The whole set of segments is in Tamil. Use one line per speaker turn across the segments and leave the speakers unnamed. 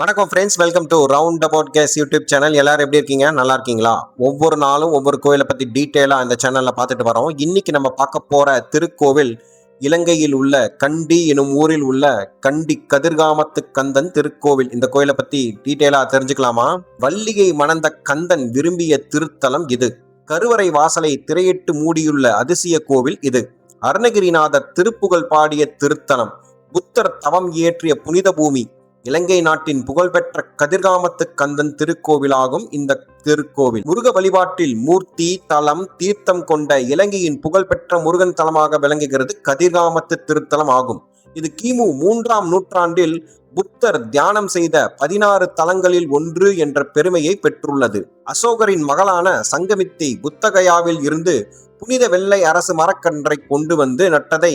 வணக்கம் friends, welcome to round about case YouTube channel. எல்லாரும் எப்படி இருக்கீங்க? நல்லா இருக்கீங்களா? ஒவ்வொரு நாளும் ஒவ்வொரு கோயிலை பற்றி டீட்டெயிலாக இந்த சேனலில் பார்த்துட்டு வரோம். இன்னைக்கு நம்ம பார்க்க போகிற திருக்கோவில் இலங்கையில் உள்ள கண்டி எனும் ஊரில் உள்ள கண்டி கதிர்காமத்து கந்தன் திருக்கோவில். இந்த கோயிலை பற்றி டீட்டெயிலாக தெரிஞ்சுக்கலாமா? வள்ளியை மணந்த கந்தன் விரும்பிய திருத்தலம் இது. கருவறை வாசலை திரையிட்டு மூடியுள்ள அதிசய கோவில் இது. அருணகிரிநாதர் திருப்புகழ் பாடிய திருத்தலம், புத்தர் தவம் இயற்றிய புனித பூமி, இலங்கை நாட்டின் புகழ்பெற்ற கதிர்காமத்து கந்தன் திருக்கோவிலாகும். இந்த திருக்கோவில் முருக வழிபாட்டில் மூர்த்தி தலம் தீர்த்தம் கொண்ட இலங்கையின் புகழ்பெற்ற முருகன் தலமாக விளங்குகிறது கதிர்காமத்து திருத்தலம் ஆகும். இது கிமு 3ஆம் நூற்றாண்டில் புத்தர் தியானம் செய்த 16 தலங்களில் ஒன்று என்ற பெருமையை பெற்றுள்ளது. அசோகரின் மகளான சங்கமித்தை புத்தகயாவில் இருந்து புனித வெள்ளை அரசு மரக்கன்றை கொண்டு வந்து நட்டதை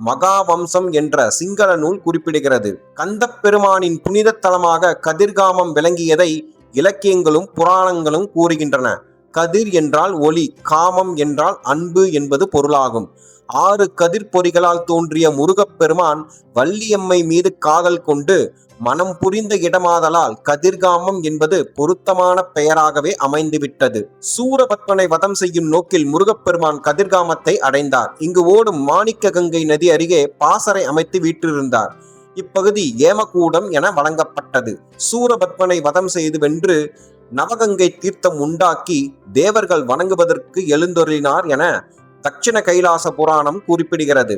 மகாவம்சம் என்ற சிங்கள நூல் குறிப்பிடுகிறது. கந்த பெருமானின் புனித தலமாக கதிர்காமம் விளங்கியதை இலக்கியங்களும் புராணங்களும் கூறுகின்றன. கதிர் என்றால் ஒளி, காமம் என்றால் அன்பு என்பது பொருளாகும். 6 கதிர் பொறிகளால் தோன்றிய முருகப்பெருமான் வள்ளியம்மை மீது காதல் கொண்டு மனம் புரிந்த இடமாதலால் கதிர்காமம் என்பது பொருத்தமான பெயராகவே அமைந்துவிட்டது. சூரபத்மனை வதம் செய்யும் நோக்கில் முருகப்பெருமான் கதிர்காமத்தை அடைந்தார். இங்கு ஓடும் மாணிக்க கங்கை நதி அருகே பாசறை அமைத்து வீற்றிருந்தார். இப்பகுதி ஏமகூடம் என வழங்கப்பட்டது. சூரபத்மனை வதம் செய்து வென்று நவகங்கை தீர்த்தம் உண்டாக்கி தேவர்கள் வணங்குவதற்கு எழுந்தொருளினார் என தட்சிண கைலாச புராணம் குறிப்பிடுகிறது.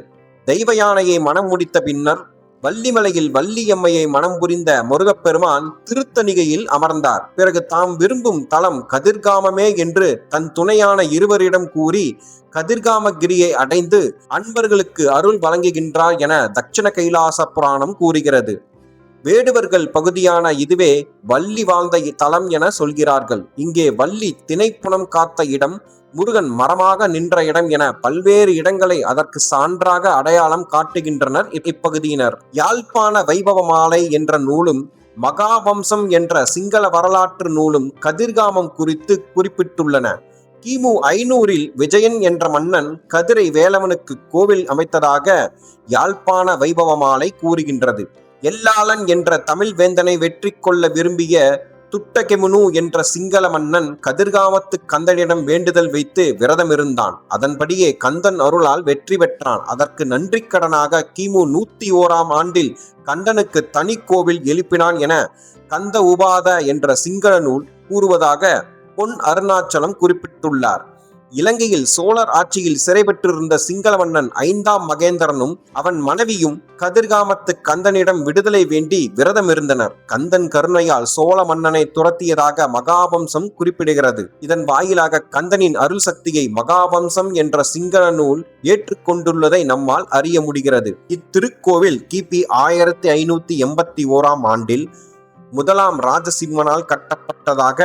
தெய்வ யானையை மனம் முடித்த பின்னர் வள்ளிமலையில் வள்ளியம்மையை மனம் புரிந்த முருகப்பெருமான் திருத்தணிகையில் அமர்ந்தார். பிறகு தாம் விரும்பும் தலம் கதிர்காமமே என்று தன் துணையான இருவரிடம் கூறி கதிர்காமகிரியை அடைந்து அன்பர்களுக்கு அருள் வழங்குகின்றார் என தட்சிண கைலாச புராணம் கூறுகிறது. வேடுவர்கள் பகுதியான இதுவே வள்ளி வாழ்ந்த தலம் என சொல்கிறார்கள். இங்கே வள்ளி திணைப்புணம் காத்த இடம், முருகன் மரமாக நின்ற இடம் என பல்வேறு இடங்களை அதற்கு சான்றாக அடையாளம் காட்டுகின்றனர் இப்பகுதியினர். யாழ்ப்பாண வைபவ மாலை என்ற நூலும் மகாவம்சம் என்ற சிங்கள வரலாற்று நூலும் கதிர்காமம் குறித்து குறிப்பிட்டுள்ளன. கிமு 500இல் விஜயன் என்ற மன்னன் கதிரை வேலவனுக்கு கோவில் அமைத்ததாக யாழ்ப்பாண வைபவ மாலை கூறுகின்றது. எல்லாளன் என்ற தமிழ் வேந்தனை வெற்றி கொள்ள விரும்பிய துட்டகெமுனு என்ற சிங்கள மன்னன் கதிர்காமத்து கந்தனிடம் வேண்டுதல் வைத்து விரதம் இருந்தான். அதன்படியே கந்தன் அருளால் வெற்றி பெற்றான். அதற்கு நன்றி கடனாக கிமு 101ஆம் ஆண்டில் கந்தனுக்கு தனி கோவில் எழுப்பினான் என கந்த உபாத என்ற சிங்கள நூல் கூறுவதாக பொன் அருணாச்சலம் குறிப்பிட்டுள்ளார். இலங்கையில் சோழர் ஆட்சியில் சிறை பெற்றிருந்த சிங்கள மன்னன் 5ஆம் மகேந்திரனும் அவன் மனைவியும் கதிர்காமத்து கந்தனிடம் விடுதலை வேண்டி விரதம் இருந்தனர். கந்தன் கருணையால் சோழ மன்னனை துரத்தியதாக மகாவம்சம் குறிப்பிடுகிறது. இதன் வாயிலாக கந்தனின் அருள் சக்தியை மகாவம்சம் என்ற சிங்கள நூல் ஏற்றுக்கொண்டுள்ளதை நம்மால் அறிய முடிகிறது. இத்திருக்கோவில் கிபி 1581ஆம் ஆண்டில் முதலாம் ராஜசிம்மனால் கட்டப்பட்டதாக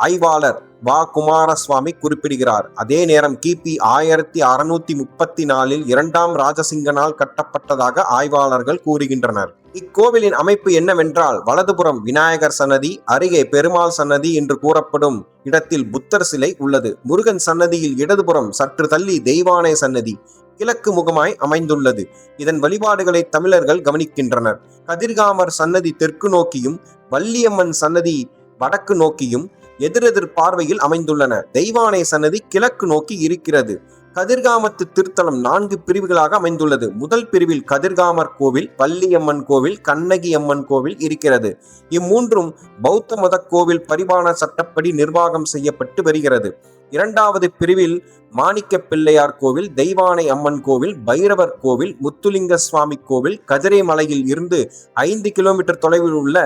ஆய்வாளர் வா குமாரசுவாமி குறிப்பிடுகிறார். அதே நேரம் கிபி 1634இல் 2ஆம் ராஜசிங்கனால் கட்டப்பட்டதாக ஆய்வாளர்கள் கூறுகின்றனர். இக்கோவிலின் அமைப்பு என்னவென்றால், வலதுபுறம் விநாயகர் சன்னதி, அருகே பெருமாள் சன்னதி என்று கூறப்படும் இடத்தில் புத்தர் சிலை உள்ளது. முருகன் சன்னதியில் இடதுபுறம் சற்று தள்ளி தெய்வானை சன்னதி கிழக்கு முகமாய் அமைந்துள்ளது. இதன் வழிபாடுகளை தமிழர்கள் கவனிக்கின்றனர். கதிர்காமர் சன்னதி தெற்கு நோக்கியும் வள்ளியம்மன் சன்னதி வடக்கு நோக்கியும் எதிரெதிர் பார்வையில் அமைந்துள்ளன. தெய்வானை சன்னதி கிழக்கு நோக்கி இருக்கிறது. கதிர்காமத்து திருத்தலம் 4 பிரிவுகளாக அமைந்துள்ளது. முதல் பிரிவில் கதிர்காமர் கோவில், வள்ளியம்மன் கோவில், கண்ணகி அம்மன் கோவில் இருக்கிறது. இம்மூன்றும் பௌத்த மத கோவில் பரிபாலன சட்டப்படி நிர்வாகம் செய்யப்பட்டு வருகிறது. 2வது பிரிவில் மாணிக்க பிள்ளையார் கோவில், தெய்வானை அம்மன் கோவில், பைரவர் கோவில், முத்துலிங்க சுவாமி கோவில், கதிரை மலையில் இருந்து 5 கிலோமீட்டர் தொலைவில் உள்ள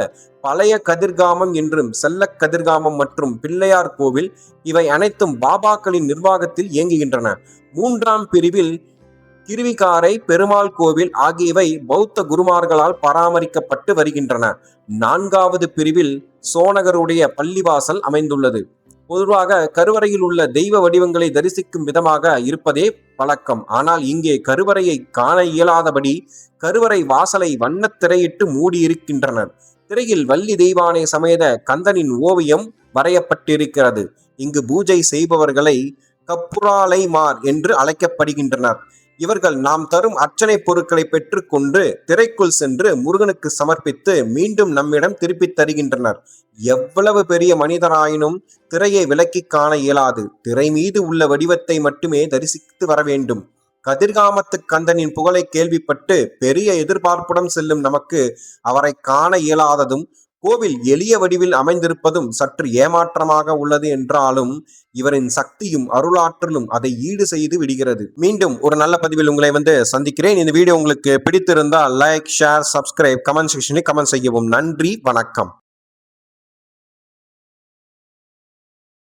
பழைய கதிர்காமம் என்றும் செல்ல கதிர்காமம் மற்றும் பிள்ளையார் கோவில், இவை அனைத்தும் பாபாக்களின் நிர்வாகத்தில் இயங்குகின்றன. 3ஆம் பிரிவில் திருவிகாரை பெருமாள் கோவில் ஆகியவை பௌத்த குருமார்களால் பராமரிக்கப்பட்டு வருகின்றன. 4வது பிரிவில் சோனகருடைய பள்ளிவாசல் அமைந்துள்ளது. பொதுவாக கருவறையில் உள்ள தெய்வ வடிவங்களை தரிசிக்கும் விதமாக இருப்பதே வழக்கம். ஆனால் இங்கே கருவறையை காண இயலாதபடி கருவறை வாசலை வண்ணத் திரையிட்டு மூடியிருக்கின்றனர். திரையில் வள்ளி தெய்வானை சமேத கந்தனின் ஓவியம் வரையப்பட்டிருக்கிறது. இங்கு பூஜை செய்பவர்களை கப்புராலைமார் என்று அழைக்கப்படுகின்றனர். இவர்கள் நாம் தரும் அர்ச்சனை பொருட்களை பெற்றுக்கொண்டு திரைக்குள் சென்று முருகனுக்கு சமர்ப்பித்து மீண்டும் நம்மிடம் திருப்பித் தருகின்றனர். எவ்வளவு பெரிய மனிதராயினும் திரையை விலக்கிக் காண இயலாது. திரை மீது உள்ள வடிவத்தை மட்டுமே தரிசித்து வர வேண்டும். கதிர்காமத்து கந்தனின் புகழை கேள்விப்பட்டு பெரிய எதிர்பார்ப்புடன் செல்லும் நமக்கு அவரை காண இயலாததும், கோவில் எளிய வடிவில் அமைந்திருப்பதும் சற்று ஏமாற்றமாக உள்ளது என்றாலும் இவரின் சக்தியும் அருளாற்றலும் அதை ஈடு செய்து விடுகிறது. மீண்டும் ஒரு நல்ல பதிவில் உங்களை சந்திக்கிறேன். இந்த வீடியோ உங்களுக்கு பிடித்திருந்தால் லைக், ஷேர், சப்ஸ்கிரைப், கமெண்ட் செக்ஷனில் கமெண்ட் செய்யவும். நன்றி, வணக்கம்.